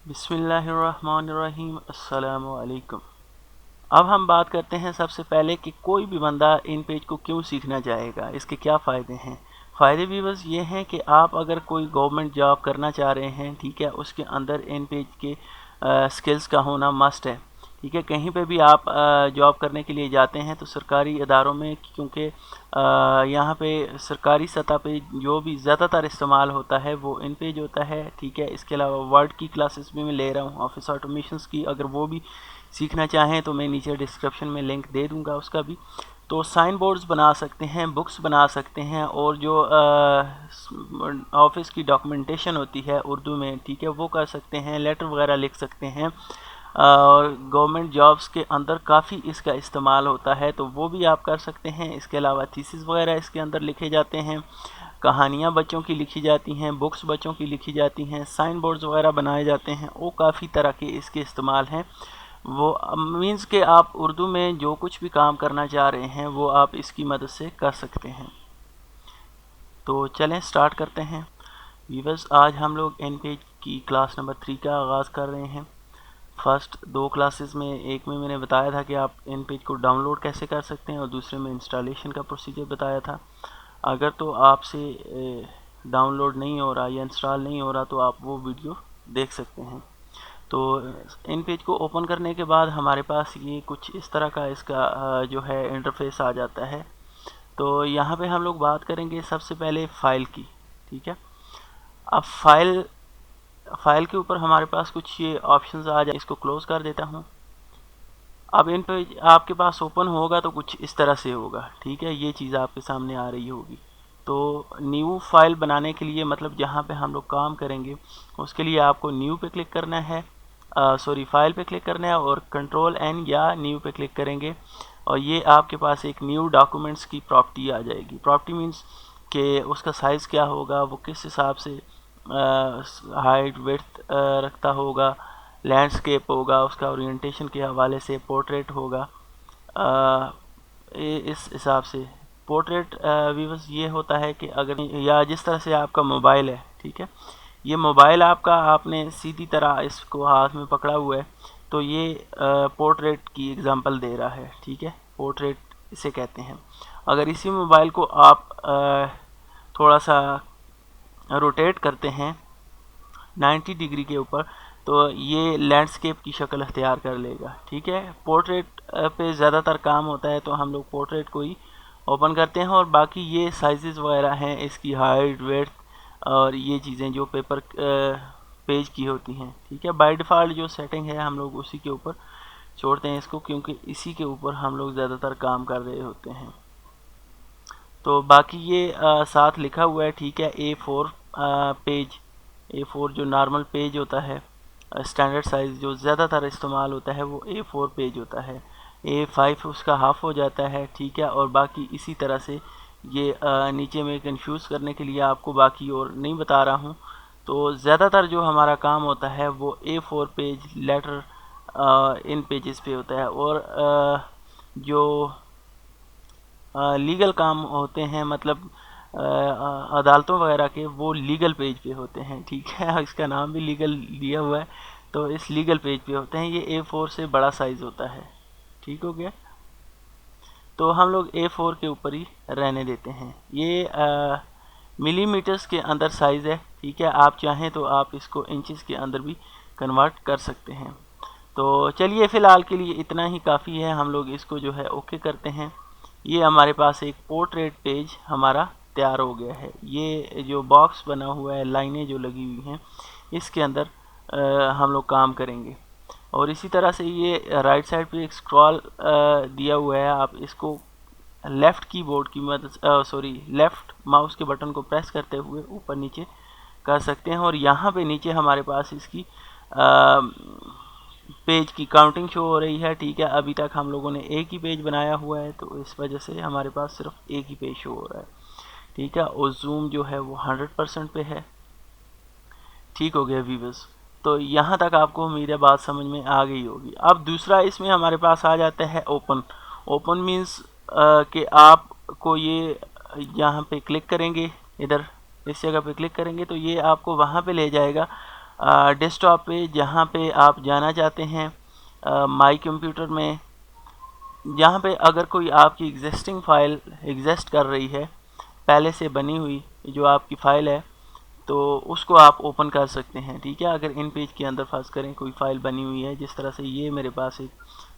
बिस्मिल्लाहिर्रहमानिर्रहीम। अस्सलामु अलैकुम। अब हम बात करते हैं सबसे पहले कि कोई भी बंदा इन पेज को क्यों सीखना चाहेगा, इसके क्या फ़ायदे हैं। फ़ायदे भी बस ये हैं कि आप अगर कोई गवर्नमेंट जॉब करना चाह रहे हैं, ठीक है, उसके अंदर इन पेज के स्किल्स का होना मस्ट है। ठीक है, कहीं पे भी आप जॉब करने के लिए जाते हैं तो सरकारी इदारों में, क्योंकि यहाँ पे सरकारी सतह पे जो भी ज़्यादातर इस्तेमाल होता है वो इन पेज होता है। ठीक है, इसके अलावा वर्ड की क्लासेस भी मैं ले रहा हूँ, ऑफिस ऑटोमेशंस की, अगर वो भी सीखना चाहें तो मैं नीचे डिस्क्रिप्शन में लिंक दे दूँगा उसका भी। तो साइन बोर्ड्स बना सकते हैं, बुक्स बना सकते हैं, और जो ऑफिस की डॉक्यूमेंटेशन होती है उर्दू में, ठीक है, वो कर सकते हैं, लेटर वगैरह लिख सकते हैं। और गवर्नमेंट जॉब्स के अंदर काफ़ी इसका इस्तेमाल होता है, तो वो भी आप कर सकते हैं। इसके अलावा थीसिस वगैरह इसके अंदर लिखे जाते हैं, कहानियाँ बच्चों की लिखी जाती हैं, बुक्स बच्चों की लिखी जाती हैं, साइन बोर्ड्स वगैरह बनाए जाते हैं, वो काफ़ी तरह के इसके इस्तेमाल हैं। वो मीन्स कि आप उर्दू में जो कुछ भी काम करना चाह रहे हैं वो आप इसकी मदद से कर सकते हैं। तो चलें स्टार्ट करते हैं। वीवर्स, आज हम लोग एन पेज की क्लास नंबर 3 का आगाज़ कर रहे हैं। फर्स्ट 2 क्लासेस में, एक में मैंने बताया था कि आप इन पेज को डाउनलोड कैसे कर सकते हैं, और दूसरे में इंस्टॉलेशन का प्रोसीजर बताया था। अगर तो आपसे डाउनलोड नहीं हो रहा या इंस्टॉल नहीं हो रहा तो आप वो वीडियो देख सकते हैं। तो इन पेज को ओपन करने के बाद हमारे पास ये कुछ इस तरह का इसका जो है इंटरफेस आ जाता है। तो यहाँ पे हम लोग बात करेंगे सबसे पहले फ़ाइल की। ठीक है, अब फ़ाइल के ऊपर हमारे पास कुछ ये ऑप्शंस आ जाए, इसको क्लोज़ कर देता हूँ। अब इन पेज आपके पास ओपन होगा तो कुछ इस तरह से होगा। ठीक है, ये चीज़ आपके सामने आ रही होगी। तो न्यू फाइल बनाने के लिए, मतलब जहाँ पे हम लोग काम करेंगे उसके लिए आपको न्यू पे क्लिक करना है, सॉरी फाइल पे क्लिक करना है, और कंट्रोल एन या न्यू पे क्लिक करेंगे और ये आपके पास एक न्यू डॉक्यूमेंट्स की प्रॉपर्टी आ जाएगी। प्रॉपर्टी मीन्स कि उसका साइज़ क्या होगा, वो किस हिसाब से हाइट विड्थ रखता होगा, लैंडस्केप होगा, उसका ओरिएंटेशन के हवाले से पोर्ट्रेट होगा। इस हिसाब से पोर्ट्रेट व्यूवर्स ये होता है कि अगर, या जिस तरह से आपका मोबाइल है, ठीक है, ये मोबाइल आपका, आपने सीधी तरह इसको हाथ में पकड़ा हुआ है, तो ये पोर्ट्रेट की एग्जांपल दे रहा है। ठीक है, पोर्ट्रेट इसे कहते हैं। अगर इसी मोबाइल को आप थोड़ा सा रोटेट करते हैं 90 डिग्री के ऊपर, तो ये लैंडस्केप की शक्ल अख्तियार कर लेगा। ठीक है, पोर्ट्रेट पे ज़्यादातर काम होता है तो हम लोग पोर्ट्रेट को ही ओपन करते हैं, और बाकी ये साइजेस वगैरह हैं, इसकी हाइट वेड्थ और ये चीज़ें जो पेपर पेज की होती हैं। ठीक है, बाय डिफ़ॉल्ट जो सेटिंग है हम लोग उसी के ऊपर छोड़ते हैं इसको, क्योंकि इसी के ऊपर हम लोग ज़्यादातर काम कर रहे होते हैं। तो बाकी ये साथ लिखा हुआ है। ठीक है, A4 पेज, A4 जो नॉर्मल पेज होता है, स्टैंडर्ड साइज़ जो ज़्यादातर इस्तेमाल होता है वो A4 पेज होता है। A5 उसका हाफ हो जाता है। ठीक है, और बाकी इसी तरह से ये नीचे में कंफ्यूज करने के लिए आपको बाकी और नहीं बता रहा हूँ। तो ज़्यादातर जो हमारा काम होता है वो A4 पेज लेटर इन पेजेस पे होता है, और जो लीगल काम होते हैं, मतलब अदालतों वगैरह के, वो लीगल पेज पे होते हैं। ठीक है, इसका नाम भी लीगल दिया हुआ है, तो इस लीगल पेज पे होते हैं। ये A4 से बड़ा साइज़ होता है। ठीक हो गया, तो हम लोग A4 के ऊपर ही रहने देते हैं। ये मिलीमीटर्स के अंदर साइज़ है। ठीक है, आप चाहें तो आप इसको इंचेस के अंदर भी कन्वर्ट कर सकते हैं। तो चलिए फ़िलहाल के लिए इतना ही काफ़ी है, हम लोग इसको जो है ओके करते हैं। ये हमारे पास एक पोर्ट्रेट पेज हमारा तैयार हो गया है। ये जो बॉक्स बना हुआ है, लाइनें जो लगी हुई हैं, इसके अंदर हम लोग काम करेंगे। और इसी तरह से ये राइट साइड पे एक स्क्रॉल दिया हुआ है, आप इसको लेफ़्ट कीबोर्ड की मदद, सॉरी लेफ़्ट माउस के बटन को प्रेस करते हुए ऊपर नीचे कर सकते हैं। और यहाँ पे नीचे हमारे पास इसकी पेज की काउंटिंग शो हो रही है। ठीक है, अभी तक हम लोगों ने एक ही पेज बनाया हुआ है, तो इस वजह से हमारे पास सिर्फ एक ही पेज शो हो रहा है। ठीक है, और जूम जो है वो 100% पे है। ठीक हो गया व्यूअर्स, तो यहाँ तक आपको उम्मीद है बात समझ में आ गई होगी। अब दूसरा इसमें हमारे पास आ जाता है ओपन। ओपन मीन्स कि आपको ये यहाँ पे क्लिक करेंगे, इधर इस जगह पे क्लिक करेंगे तो ये आपको वहाँ पे ले जाएगा डेस्कटॉप पे जहाँ पे आप जाना चाहते हैं माई कंप्यूटर में, जहाँ पे अगर कोई आपकी एग्जिस्टिंग फ़ाइल एग्जिस्ट कर रही है, पहले से बनी हुई जो आपकी फ़ाइल है, तो उसको आप ओपन कर सकते हैं। ठीक है, अगर इन पेज के अंदर फर्ज करें कोई फ़ाइल बनी हुई है, जिस तरह से ये मेरे पास एक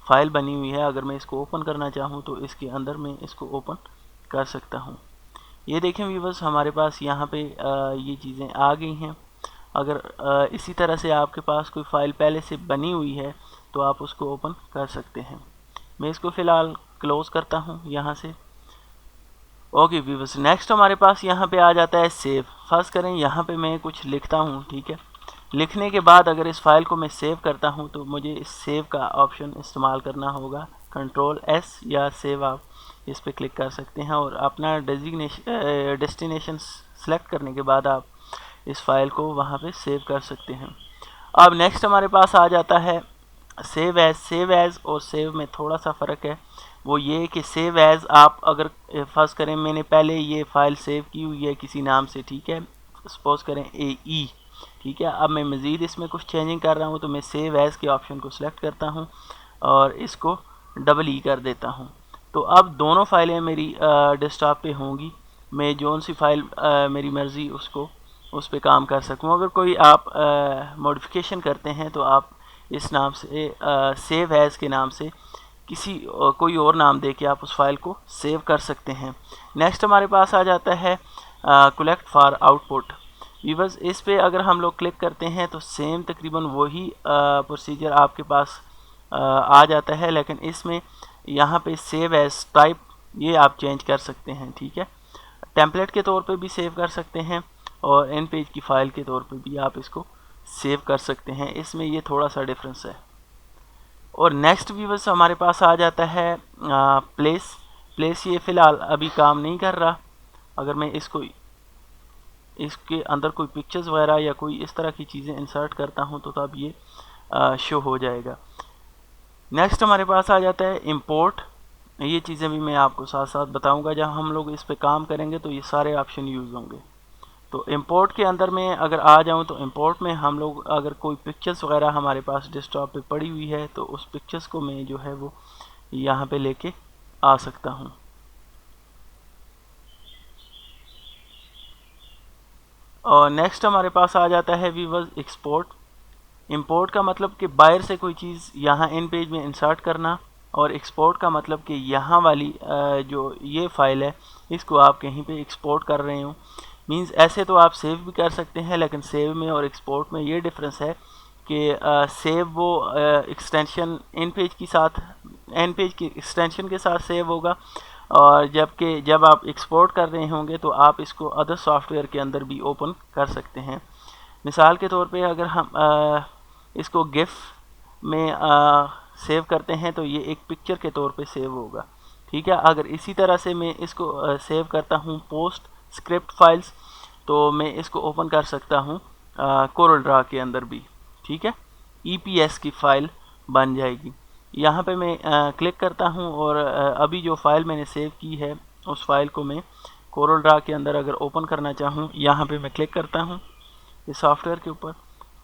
फ़ाइल बनी हुई है, अगर मैं इसको ओपन करना चाहूँ तो इसके अंदर मैं इसको ओपन कर सकता हूँ। ये देखें व्यूअर्स, हमारे पास यहाँ पे ये चीज़ें आ गई हैं। अगर इसी तरह से आपके पास कोई फ़ाइल पहले से बनी हुई है तो आप उसको ओपन कर सकते हैं। मैं इसको फ़िलहाल क्लोज़ करता हूँ यहाँ से। ओके व्यूअर्स, नेक्स्ट हमारे पास यहाँ पे आ जाता है सेव। फर्स्ट करें यहाँ पे मैं कुछ लिखता हूँ। ठीक है, लिखने के बाद अगर इस फाइल को मैं सेव करता हूँ तो मुझे इस सेव का ऑप्शन इस्तेमाल करना होगा। कंट्रोल एस या सेव, आप इस पर क्लिक कर सकते हैं और अपना डेस्टिनेशन सेलेक्ट करने के बाद आप इस फाइल को वहाँ पे सेव कर सकते हैं। अब नेक्स्ट हमारे पास आ जाता है सेव एज। सेव एज और सेव में थोड़ा सा फ़र्क है, वो ये कि सेव एज आप अगर फर्स्ट करें मैंने पहले ये फ़ाइल सेव की हुई है किसी नाम से, ठीक है, सपोज करें AE, ठीक है, अब मैं मज़ीद इसमें कुछ चेंजिंग कर रहा हूँ तो मैं सेव एज के ऑप्शन को सिलेक्ट करता हूँ और इसको डबल कर देता हूँ। तो अब दोनों फाइलें मेरी डेस्कटॉप पे होंगी। मैं जौन सी फ़ाइल मेरी मर्ज़ी उसको उस पर काम कर सकूँ। अगर कोई आप मॉडिफिकेशन करते हैं तो आप इस नाम से सेव एज के नाम से किसी कोई और नाम दे के आप उस फाइल को सेव कर सकते हैं। नेक्स्ट हमारे पास आ जाता है कलेक्ट फॉर आउटपुट। व्यूअर्स, इस पे अगर हम लोग क्लिक करते हैं तो सेम तकरीबन वही प्रोसीजर आपके पास आ जाता है, लेकिन इसमें यहाँ पे सेव एज टाइप ये आप चेंज कर सकते हैं। ठीक है, टेम्पलेट के तौर पे भी सेव कर सकते हैं और इन पेज की फ़ाइल के तौर पे भी आप इसको सेव कर सकते हैं। इसमें ये थोड़ा सा डिफरेंस है। और नेक्स्ट व्यूअर्स हमारे पास आ जाता है प्लेस। प्लेस ये फ़िलहाल अभी काम नहीं कर रहा। अगर मैं इसके अंदर कोई पिक्चर्स वगैरह या कोई इस तरह की चीज़ें इंसर्ट करता हूँ तो तब ये शो हो जाएगा। नेक्स्ट हमारे पास आ जाता है इंपोर्ट। ये चीज़ें भी मैं आपको साथ साथ बताऊंगा। जब हम लोग इस पे काम करेंगे तो ये सारे ऑप्शन यूज़ होंगे। तो इंपोर्ट के अंदर में अगर आ जाऊं तो इंपोर्ट में हम लोग अगर कोई पिक्चर्स वगैरह हमारे पास डेस्कटॉप पे पड़ी हुई है तो उस पिक्चर्स को मैं जो है वो यहाँ पे लेके आ सकता हूँ। और नेक्स्ट हमारे पास आ जाता है व्यूअर्स एक्सपोर्ट। इंपोर्ट का मतलब कि बाहर से कोई चीज़ यहाँ इन पेज में इंसर्ट करना, और एक्सपोर्ट का मतलब कि यहाँ वाली जो ये फ़ाइल है इसको आप कहीं पे एक्सपोर्ट कर रहे हो। मींस ऐसे तो आप सेव भी कर सकते हैं, लेकिन सेव में और एक्सपोर्ट में ये डिफरेंस है कि सेव वो एक्सटेंशन इन पेज के साथ एन पेज की एक्सटेंशन के साथ सेव होगा, और जबकि जब आप एक्सपोर्ट कर रहे होंगे तो आप इसको अदर सॉफ्टवेयर के अंदर भी ओपन कर सकते हैं। मिसाल के तौर पे अगर हम इसको गिफ में सेव करते हैं तो ये एक पिक्चर के तौर पे सेव होगा। ठीक है, अगर इसी तरह से मैं इसको सेव करता हूँ पोस्ट स्क्रिप्ट फाइल्स तो मैं इसको ओपन कर सकता हूँ कोरल ड्रा के अंदर भी। ठीक है, EPS की फ़ाइल बन जाएगी। यहाँ पे मैं क्लिक करता हूँ और अभी जो फ़ाइल मैंने सेव की है उस फाइल को मैं कोरल ड्रा के अंदर अगर ओपन करना चाहूँ, यहाँ पे मैं क्लिक करता हूँ इस सॉफ्टवेयर के ऊपर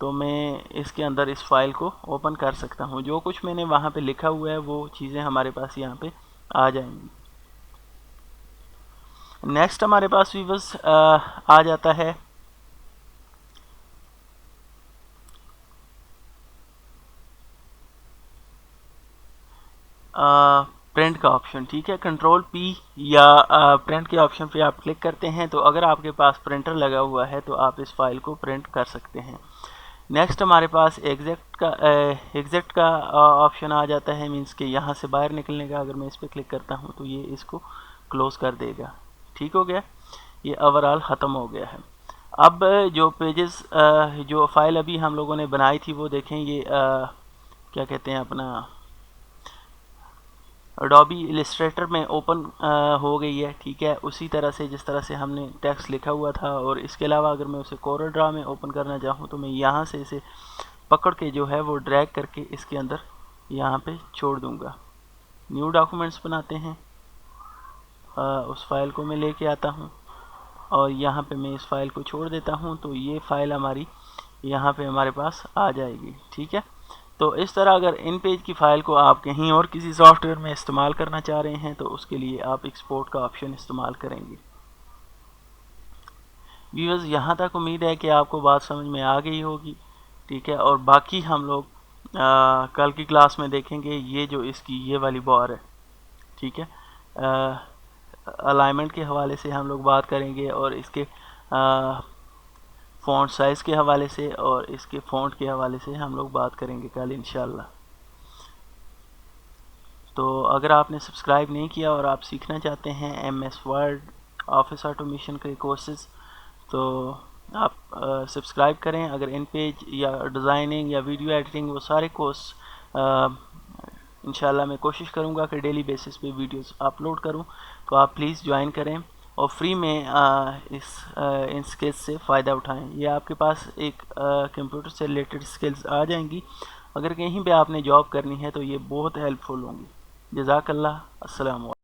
तो मैं इसके अंदर इस फाइल को ओपन कर सकता हूँ। जो कुछ मैंने वहाँ पे लिखा हुआ है वो चीज़ें हमारे पास यहाँ पे आ जाएंगी। नेक्स्ट हमारे पास व्यूअर्स आ जाता है प्रिंट का ऑप्शन। ठीक है, कंट्रोल P या प्रिंट के ऑप्शन पे आप क्लिक करते हैं तो अगर आपके पास प्रिंटर लगा हुआ है तो आप इस फाइल को प्रिंट कर सकते हैं। नेक्स्ट हमारे पास एग्जिट का ऑप्शन आ जाता है, मींस कि यहाँ से बाहर निकलने का। अगर मैं इस पर क्लिक करता हूँ तो ये इसको क्लोज़ कर देगा। ठीक हो गया, ये ओवरऑल ख़त्म हो गया है। अब जो पेजेस जो फाइल अभी हम लोगों ने बनाई थी वो देखें, ये क्या कहते हैं अपना एडोबी इलस्ट्रेटर में ओपन हो गई है। ठीक है, उसी तरह से जिस तरह से हमने टेक्स्ट लिखा हुआ था। और इसके अलावा अगर मैं उसे कोरल ड्रा में ओपन करना चाहूँ तो मैं यहाँ से इसे पकड़ के जो है वो ड्रैग करके इसके अंदर यहाँ पे छोड़ दूँगा। न्यू डॉक्यूमेंट्स बनाते हैं, उस फाइल को मैं लेके आता हूँ और यहाँ पे मैं इस फाइल को छोड़ देता हूँ तो ये फ़ाइल हमारी यहाँ पे हमारे पास आ जाएगी। ठीक है, तो इस तरह अगर इन पेज की फ़ाइल को आप कहीं और किसी सॉफ्टवेयर में इस्तेमाल करना चाह रहे हैं तो उसके लिए आप एक्सपोर्ट का ऑप्शन इस्तेमाल करेंगे। व्यूअर्स, यहाँ तक उम्मीद है कि आपको बात समझ में आ गई होगी। ठीक है, और बाकी हम लोग कल की क्लास में देखेंगे ये जो इसकी ये वाली बार है। ठीक है, अलाइनमेंट के हवाले से हम लोग बात करेंगे और इसके फ़ॉन्ट साइज़ के हवाले से और इसके फ़ॉन्ट के हवाले से हम लोग बात करेंगे कल इंशाल्लाह। तो अगर आपने सब्सक्राइब नहीं किया और आप सीखना चाहते हैं MS वर्ड, ऑफिस ऑटोमेशन के कोर्सेज़, तो आप सब्सक्राइब करें। अगर इन पेज या डिज़ाइनिंग या वीडियो एडिटिंग वो सारे कोर्स इंशाल्लाह मैं कोशिश करूँगा कि डेली बेसिस पे वीडियोस अपलोड करूँ, तो आप प्लीज़ ज्वाइन करें और फ्री में इन स्किल्स से फ़ायदा उठाएं। ये आपके पास एक कंप्यूटर से रिलेटेड स्किल्स आ जाएंगी। अगर कहीं पे आपने जॉब करनी है तो ये बहुत हेल्पफुल होंगी। जज़ाकल्लाह, अस्सलाम वालेकुम।